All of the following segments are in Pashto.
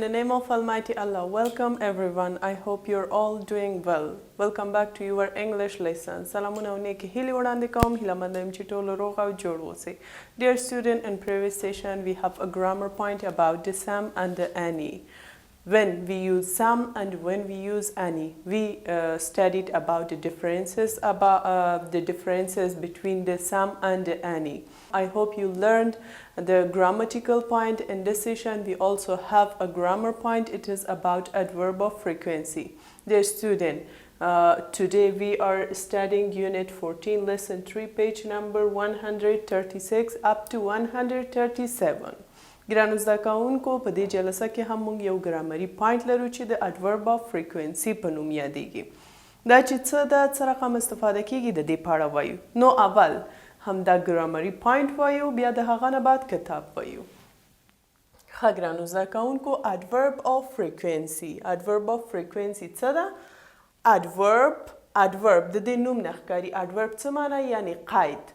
In the name of Almighty Allah, welcome everyone. I hope you're all doing well. Welcome back to your English lesson. Salamuna uneki hili wadandi kaum hila mandam chitolo roga jodwose. Dear student, in previous session we have a grammar point about the some and the any. When we use some and when we use any, we studied about the differences between the some and the any. I hope you learned the grammatical point. In this session we also have a grammar point. It is about adverb of frequency. Dear student, today we are studying unit 14 lesson 3 page number 136 up to 137. ګرانو زده کوونکو په دې جلسه کې هم موږ یو ګرامري پوینټ لرو چې د adverb of frequency په نوم یادیږي. دا چې څه ده څه رقم استفاده کیږي د دې په اړه وایو. نو اول همدا ګرامري پوینټ وایو، بیا د هغه نه بعد کتاب وایو. ښه ګرانو زده کوونکو adverb of frequency څه ده؟ adverb د دې نوم نه ښکاري. adverb څه معنی؟ یعنی قید.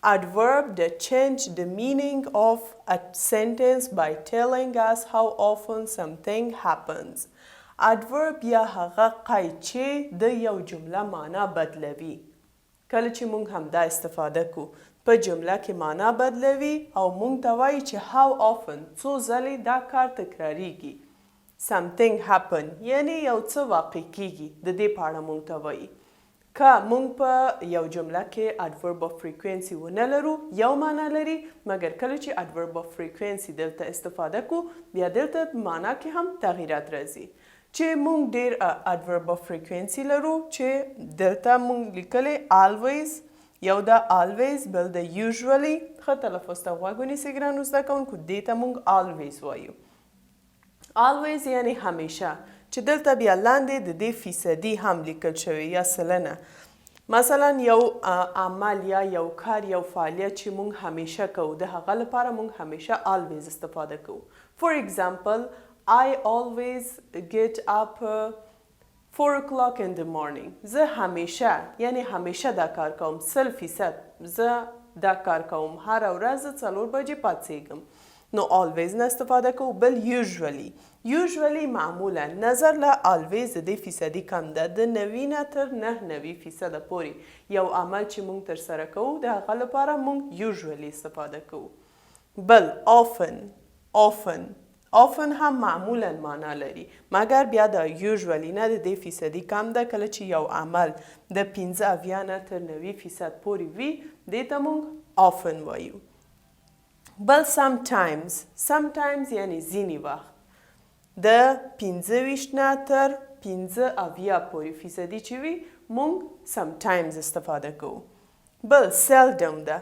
Adverb that change the meaning of a sentence by telling us how often something happens. Adverb یا هغه قید چې د یو جمله معنا بدلوي. کله چې موږ همدا استفاده کو په جمله کې معنا بدلوي او موږ ته وایي چې how often څو ځلې دا کار تکراریږي. Something happen یعنی یو څه واقع کیږي، د دې په اړه موږ ته وایي. که موږ په یو جمله کې adverb of frequency ونه لرو یو معنا لري، مګر کله چې adverb of frequency دلته استفاده کو بیا دلته معنا کې هم تغییرات راځي. چې موږ ډیر adverb of frequency لرو چې دلته موږ لیکلی always، یو د always بل د usually. ښه تلفظ ته غوږ ونیسئ ګرانو زده کوونکو، دې ته موږ always وایو. always یعنی همیشه، چې دلته بیا لاندې د دې فیصدي هم لیکل شوی یا سلنه. مثلا یو عمل یا یو کار یا فعالیت چې موږ همیشه کوو د هغه لپاره موږ همیشه always استفاده کوو. For example, I always get up 4 o'clock in the morning. زه همیشه یعنی همیشه دا کار کوم، 100% زه دا کار کوم، هر ورځ 4 بجې پاڅیږم. نو always نه استفاده کوو. بل usually معمولا نظر له always د دې فیصدي کم ده، د 90 نه تر 99% پورې یو عمل چې موږ ترسره کوو د هغه لپاره موږ usually استفاده کوو. بل often هم معمولا معنا لري، مګر بیا د usually نه د دې فیصدي کم ده. کله چې یو عمل د 85 نه تر 90% پورې وي دې ته موږ often وایو. بل sometimes یعنی ځینې وخت د 25 نه تر 85 پورې فیصدي چې وي موږ sometimes استفاده کوو. بل seldom ده.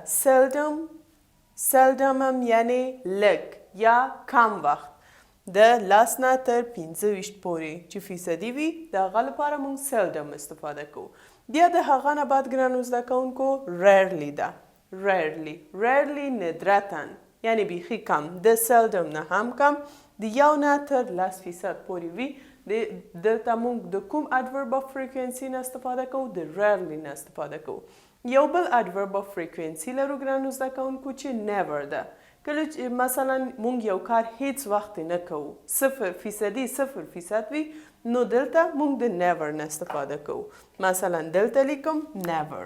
seldom هم یعنی لږ یا کم وخت د 10 نه تر 25 پورې چې فیصدي وي د هغه لپاره موږ seldom استفاده کوو. بیا د هغه نه بعد ګرانو زده کوونکو rarely ده. rarely ندرتاً یعنی بیخی کم، د seldom نه هم کم، د 1 نه تر 10% پورې وي. دلته موږ د کوم adverb of frequency نه استفاده کوو؟ د rarely نه استفاده کوو. یو بل adverb of frequency لرو ګرانو زده کوونکو چې never ده. کله چې مثلا موږ یو کار هیڅ وخت نه کوو، 0% وي، نو دلته موږ د never نه استفاده کوو. مثلا دلته لیکم never.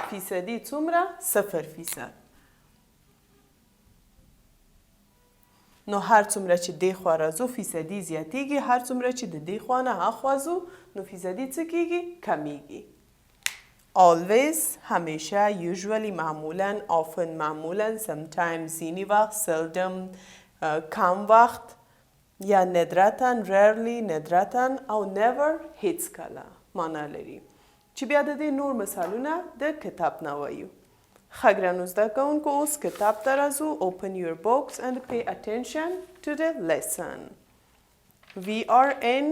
فیصدي څومره؟ 0%. نو هر څومره چې دې خوا راځو فیصدي زیاتیږي، هر څومره چې د دې خوا نه هاخوا ځو نو فیصدي څه کیږي؟ کمیږي. always همیشه، usually معمولا، often معمولا، sometimes ځینې وخت، seldom کم وخت یا ندرتاً rarely ندرتاً او never هیڅکله معنا لري. چې بیا د دې نور مثالونه د کتاب نه وایو. ښه ګرانو زده کوونکو اوس کتاب ته راځو. Open your books and pay attention to the lesson. We are in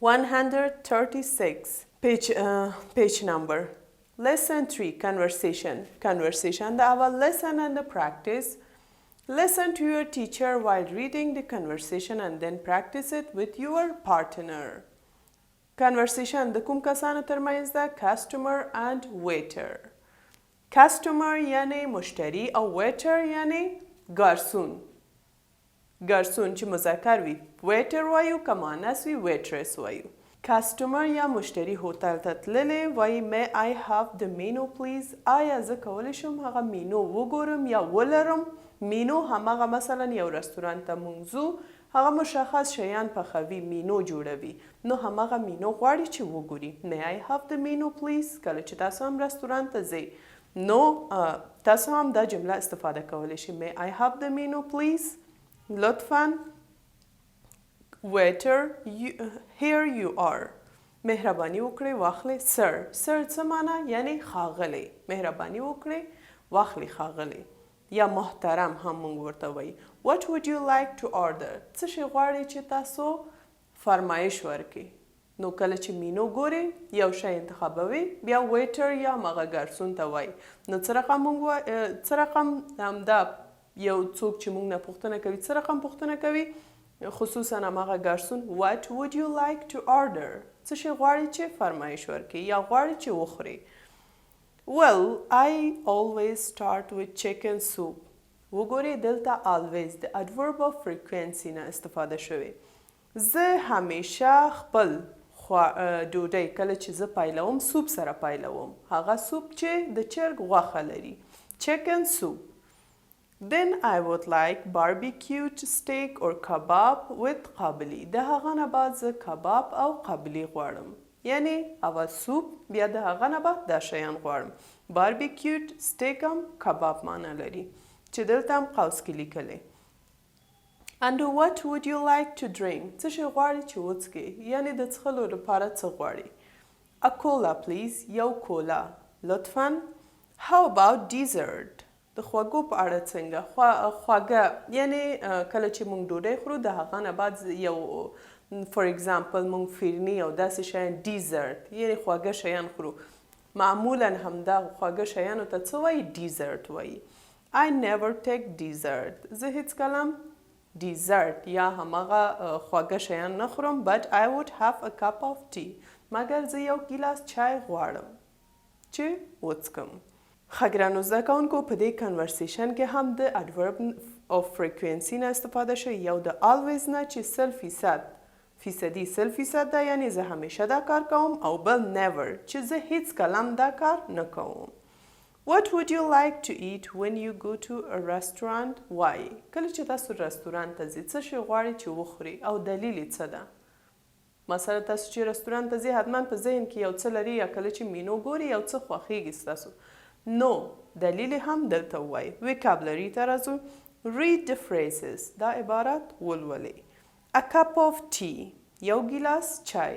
136 page number. Lesson 3 conversation. The our lesson and the practice. Listen to your teacher while reading the conversation and then practice it with your partner. Conversation د کوم کسانو ترمنځ ده؟ Customer and waiter. کاستمر یعنی مشتری او ویټر یعنی ګارسون. ګارسون چې مذکر وي ویټر وایو، که مؤنث وي ویټرس وایو. کاستمر یا مشتری هوټل ته تللی وایي may I have the menu please. آیا زه کولی شم هغه مینو وګورم یا ولرم؟ مینو هماغه مثلا یو رستورانت ته مونږ ځو، هغه مشخص شیان پخوي، مینو جوړوي، نو هماغه مینو غواړي چې وګوري. may I have the menu please. کله چې تاسو هم رستورانت ته ځئ نو تاسو هم دا جمله استفاده کولی شئ may I have the menu please. لطفاً waiter here you are. مهرباني وکړئ واخلئ. sir څه معنی؟ یعنی ښاغلی. مهرباني وکړئ واخلئ ښاغلی. یا محترم هم موږ ورته وایي. what would you like to order. څه شی غواړئ چې تاسو فرمایش ورکړئ. نو کله چې مینو ګورئ یو شی انتخابوي بیا ویټر یا هماغه ګارسون ته وایي. نو څه رقم همدا یو څوک چې موږ نه پوښتنه کوي څه رقم پوښتنه کوي، خصوصا هماغه ګارسون what would you like to order. څه شی غواړئ چې فرمایش ورکړئ یا غواړئ چې وخورئ. well I always start with chicken soup. وګورئ دلته always د adverb of frequency نه استفاده شوې. زه همیشه خپل ډوډۍ کله چې زه پیلوم سوپ سره پیلوم، هغه سوپ چې د چرګ غوښه لري، chicken soup. then I would like barbecued steak or kebab with قابلی. د هغه نه بعد زه کباب او قابلی غواړم. یعنی اول سوپ بیا د هغه نه بعد دا شیان غواړم. barbecued steak هم کباب معنی لري چې دلته هم قوس کې لیکلی. and what would you like to drink. څه شی غواړئ چې وڅښئ، یعنی د څښلو لپاره څه غواړئ. a cola please. یو کولا لطفاً. how about dessert. د خوږو په اړه څنګه؟ خواږه یعنی کله چې موږ ډوډۍ خورو د هغه نه بعد یو فور ایگزامپل موږ فرني او داسې شیان ډیزرت یعنی خواږه شیان خورو، معمولا همدا خواږه شیانو ته څه وایي؟ ډیزرت وایي. I never take dessert. زه هیڅ کلم ډیزرت یا هماغه خواږه شیان نه خورم. but I would have a cup of tea. مګر زه یو ګیلاس چای غواړم چې وڅښم. ښه ګرانو زده کوونکو په دې کنورسیشن کې هم د adverb of frequency نه استفاده شوی، یو د always نه چې 100% ده یعنی زه همیشه دا کار کوم، او بل never چې زه هیڅ کلم دا کار نه کوم. What would you like to eat when you go to a restaurant? Why. کله چې تاسو رستورانت ته ځئ څه شی غواړئ چې وخورئ او دلیل یې څه ده؟ مثلا تاسو چې رستورانت ته ځئ حتما په ذهن کې یو څه لري، یا کله چې مینو ګورئ یو څه خوښیږي ستاسو. نو دلیل هم دلته ووایئ. ویکابلري ته راځو. read the phrases. دا عبارت ولولئ. a cup of tea. یو ګیلاس چای.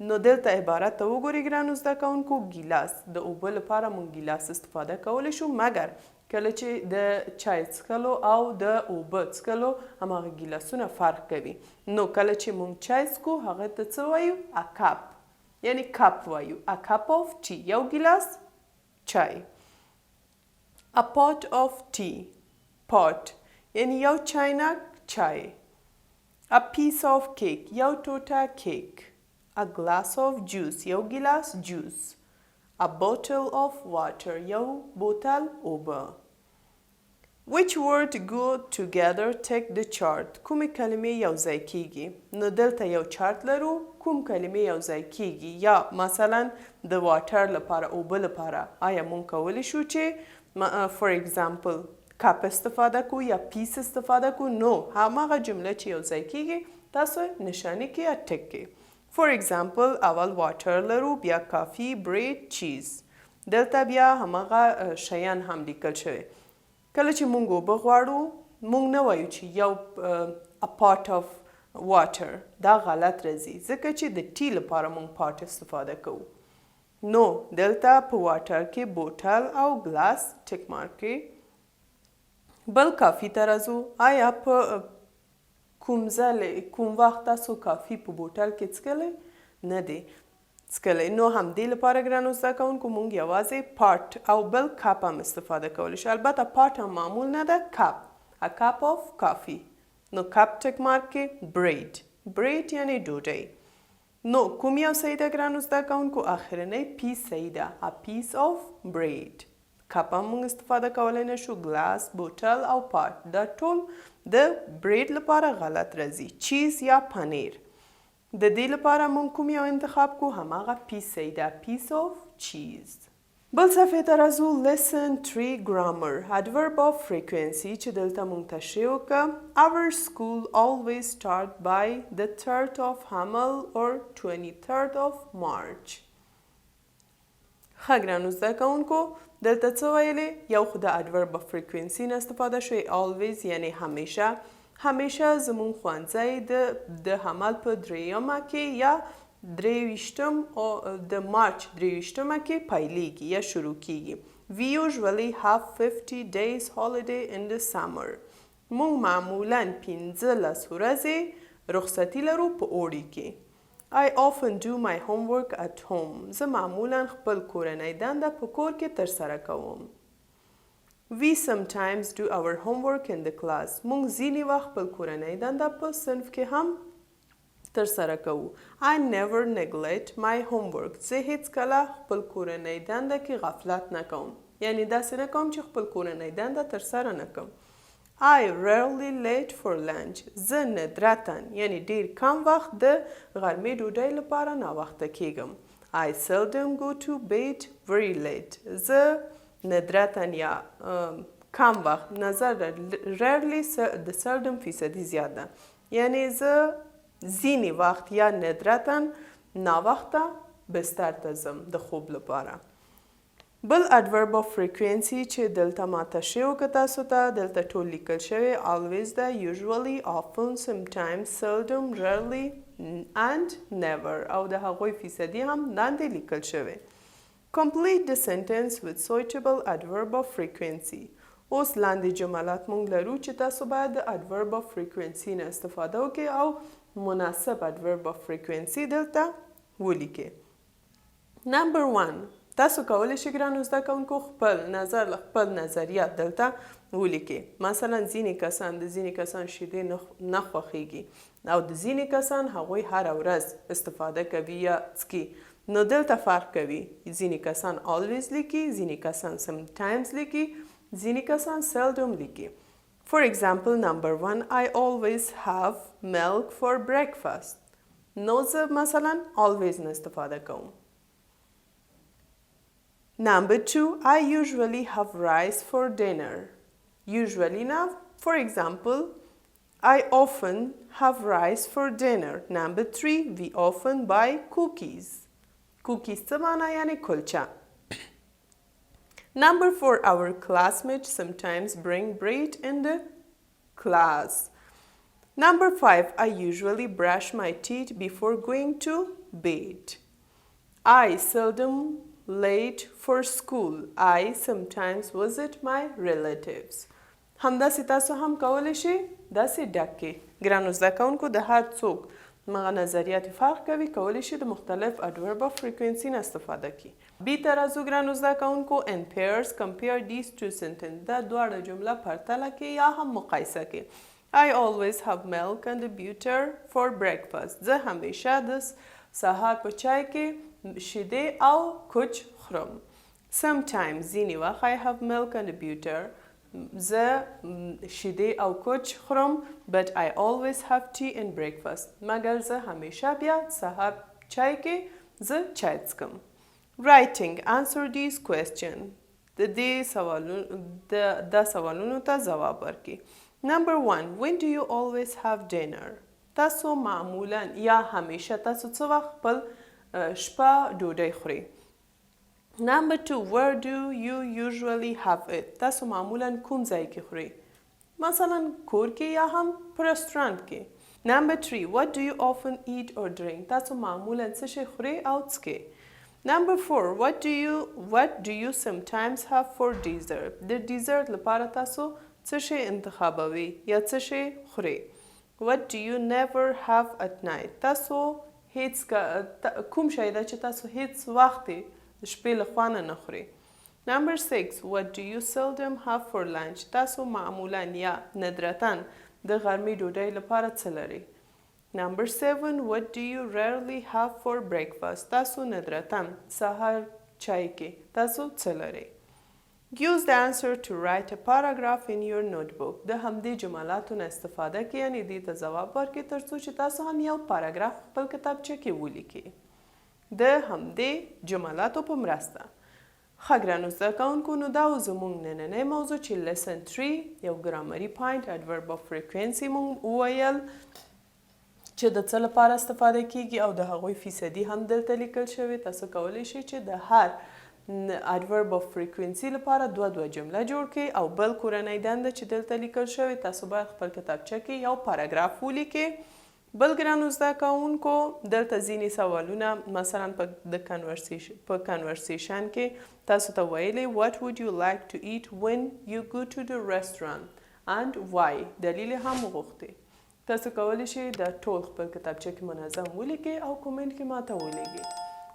نو دلته عبارت ته وګورئ ګرانو زده کوونکو. ګیلاس د اوبه لپاره مونږ ګیلاس استفاده کولی شو، مګر کله چې د چای څښلو او د اوبه څښلو هماغه ګیلاسونه فرق کوي. نو کله چې مونږ چای څښو هغه ته څه وایو؟ a cup یعنی کپ وایو. a cup of tea یو ګیلاس چای. a pot of tea. pot یعنی یو چاینک چای. a piece of cake یو ټوټه کیک. a glass of juice یو ګیلاس جوس. a bottle of water یو بوتل اوبه. which word go together take the chart. کومې کلمې یو ځای کیږي؟ نو دلته یو چارت لرو، کوم کلمې یو ځای کیږي. یا مثلا د واټر لپاره اوبه لپاره آیا مونږ کولی شو چې فور ایگزامپل کپ استفاده کو یا پیس استفاده کو؟ نو هماغه جمله چې یو ځای کیږي تاسو نشانی کې یا ټک کې. فور ایگزامپل اول واټر لرو، بیا کافی، بریډ، چیز. دلته بیا هماغه شیان هم لیکل شوی. کله چې مونږ اوبه غواړو مونږ نه وایو چې یو a pot of water. دا غلط راځي ځکه چې د ټی لپاره مونږ پاټ استفاده کوو. نو دلته په واټر کې بوتل او ګلاس ټک مارک کې. بل کافی ته راځو. آیا په کوم وخت تاسو کافی په بوتل کې څښلی؟ نه دی څښلی. نو همدې لپاره ګرانو زده کوونکو مونږ یوازې پاټ او بل کپ هم استفاده کولی شو. البته پاټ هم معمول نه ده، کپ. a cup of coffee. نو کپ ټک مارک کې. بریډ یعنی ډوډۍ. نو کوم یو صحیح ده ګرانو زده کوونکو؟ اخرنی پیس صحیح ده. a piece of bread. کپ هم موږ استفاده کولی نه شو، ګلاس، بوتل او پاټ دا ټول د بریډ لپاره غلط راځي. چیز یا پنیر د دې لپاره موږ کوم یو انتخاب کو؟ هماغه پیس صحیح ده. piece of cheese. بل صفحې ته راځو. lesson 3 grammar. adverb of frequency چې دلته موږ تشریح وکړه. our school always start by the 3rd of Hamel or 23rd of March. ښه ګرانو زده کوونکو دلته څه ویلې؟ یو خو د adverb of frequency نه استفاده شوی. always یعنی همیشه. همیشه زموږ ښوونځی د حمل په 3مه کې یا 23م د مارچ 23مه کې پیلیږي یا شروع کیږي. we usually have 50 days holiday in the summer. موږ معمولاً 15 ورځې رخصتي لرو په اوړي کې. I often do my homework at home. زه معمولاً خپل کورنۍ دنده په کور کې ترسره کوم. We sometimes do our homework in the class. موږ ځینې وخت خپل کورنۍ دنده په صنف کې هم ترسره کوو. I never neglect my homework. زه هیڅکله خپل کورنۍ دنده کې غفلت نه کوم. یعنی داسې نه کوم چې خپل کورنۍ دنده ترسره نه کوم. I rarely late for lunch. زه ندرتاً یعنی ډیر کم وخت د غرمې ډوډۍ لپاره ناوخته کیږم. I seldom go to bed very late. زه ندرتاً یا کم وخت نظر rarely د seldom فیصدي زیاد ده. یعنی زه ځینې وخت یا ندرتاً ناوخته بستر ته ځم د خوب لپاره. بل adverb of frequency چې دلته ما تشریح وکړه تاسو ته دلته ټول لیکل شوی. always ده، usually، often، sometimes، seldom، rarely and never او د هغوی فیصدي هم لاندې لیکل شوی. complete the sentence with suitable adverb of frequency. اوس لاندې جملات مونږ لرو چې تاسو باید د adverb of frequency نه استفاده وکړئ او مناسب adverb of frequency دلته ولیکئ. نمبر 1 تاسو کولی شئ ګرانو زده کوونکو خپل نظر له خپل نظریات دلته ولیکئ. مثلا ځینې کسان د ځینې کسان شیدې نه خوښیږي او د ځینې کسان هغوی هره ورځ استفاده کوي یا څکي. نو دلته فرق کوي. ځینې کسان always لیکي، ځینې کسان sometimes لیکي، ځینې کسان seldom لیکي. For example, number 1 I always have milk for breakfast. نو زه مثلا always نه استفاده کوم. Number 2 I usually have rice for dinner. Usually now, for example, I often have rice for dinner. Number 3 we often buy cookies. Cookies څه معنی؟ یعنی کلچه. Number 4 our classmates sometimes bring bread in the class. Number 5 I usually brush my teeth before going to bed. I seldom late for school. I sometimes visit my relatives. همداسې تاسو هم کولی شئ داسې ډک کړئ. ګرانو زده کوونکو د هر څوک مغه نظریات فرق کوي، کولی شي د مختلف adverb of frequency نه استفاده کړي. بی ته راځو ګرانو زده کوونکو. in pairs compare these two sentences. دا دواړه جمله پرتله کړئ یا هم مقایسه کړئ. I always have milk and butter for breakfast. زه همیشه د سهار په چای کې شیدې او کوچ خورم. Sometimes ځینې وخت I have milk and butter. زه شیدې او کوچ خورم. But I always have tea and breakfast. مګر زه همیشه بیا سهار چای کې زه چای څکم. Writing. Answer these questions. د دې سوالونو ته ځواب ورکړئ. Number 1 when do you always have dinner? تاسو معمولا یا همیشه تاسو څه وخت خپل شپه ډوډۍ خورئ. Number 2 where do you usually have it? تاسو معمولا کوم ځای کې خورئ؟ مثلا کور کې یا هم په رستورانت کې. Number 3 what do you often eat or drink? تاسو معمولا څه شی خورئ او څکئ. Number 4 what do you sometimes have for dessert? د dessert لپاره تاسو څه شی انتخابوي یا څه شی خورئ. What do you never have at night? تاسو کوم شی ده چې تاسو هیڅ وخت د شپې له خوا نه خورئ. Number 6 what do you seldom have for lunch? تاسو معمولا یا ندرتاً د غرمې ډوډۍ لپاره څه لرئ. Number 7. What do you rarely have for breakfast? تاسو ندرتاً سهار چای کې تاسو څه لرئ؟ Use the answer to write a paragraph in your notebook. د همدې جملاتو نه استفاده کې یعنی دې ته ځواب ورکړئ تر څو چې تاسو هم یو پاراګراف خپل کتابچه کې ولیکئ. د همدې جملاتو په مرسته. ښه ګرانو زده کوونکو نو دا و زموږ نننی موضوع چې lesson 3 یو ګرامري پوینټ adverb of frequency موږ وویل چې د څه لپاره استفاده کیږي او د هغوی فیصدي هم دلته لیکل شوی. تاسو کولی شئ چې د هر adverb of frequency لپاره دوه جمله جوړ کړئ او بل کورنۍ دنده چې دلته لیکل شوی تاسو باید خپل کتابچه کې یو پاراګراف ولیکئ. بل ګرانو زده کوونکو دلته ځینې سوالونه مثلا په کنورسیشن کې تاسو ته ویلي what would you like to eat when you go to the restaurant and why دلیل هم غوښتي. تاسو کولی شئ د ټول خپل کتابچه کې منظم ولیکئ او کومنټ کې ماته ولیږئ.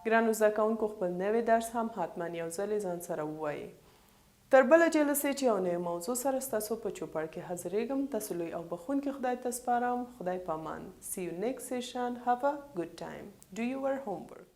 ګرانو زده کوونکو خپل نوی درس هم حتما یو ځل ځان سره ووایئ. تر بله جلسې چې یو نوی موضوع سره ستاسو په چوپړ کې حاضریږم تاسو لوی او بخښونکي خدای ته سپارم. خدای په امان. See you next session. Have a good time. Do your homework.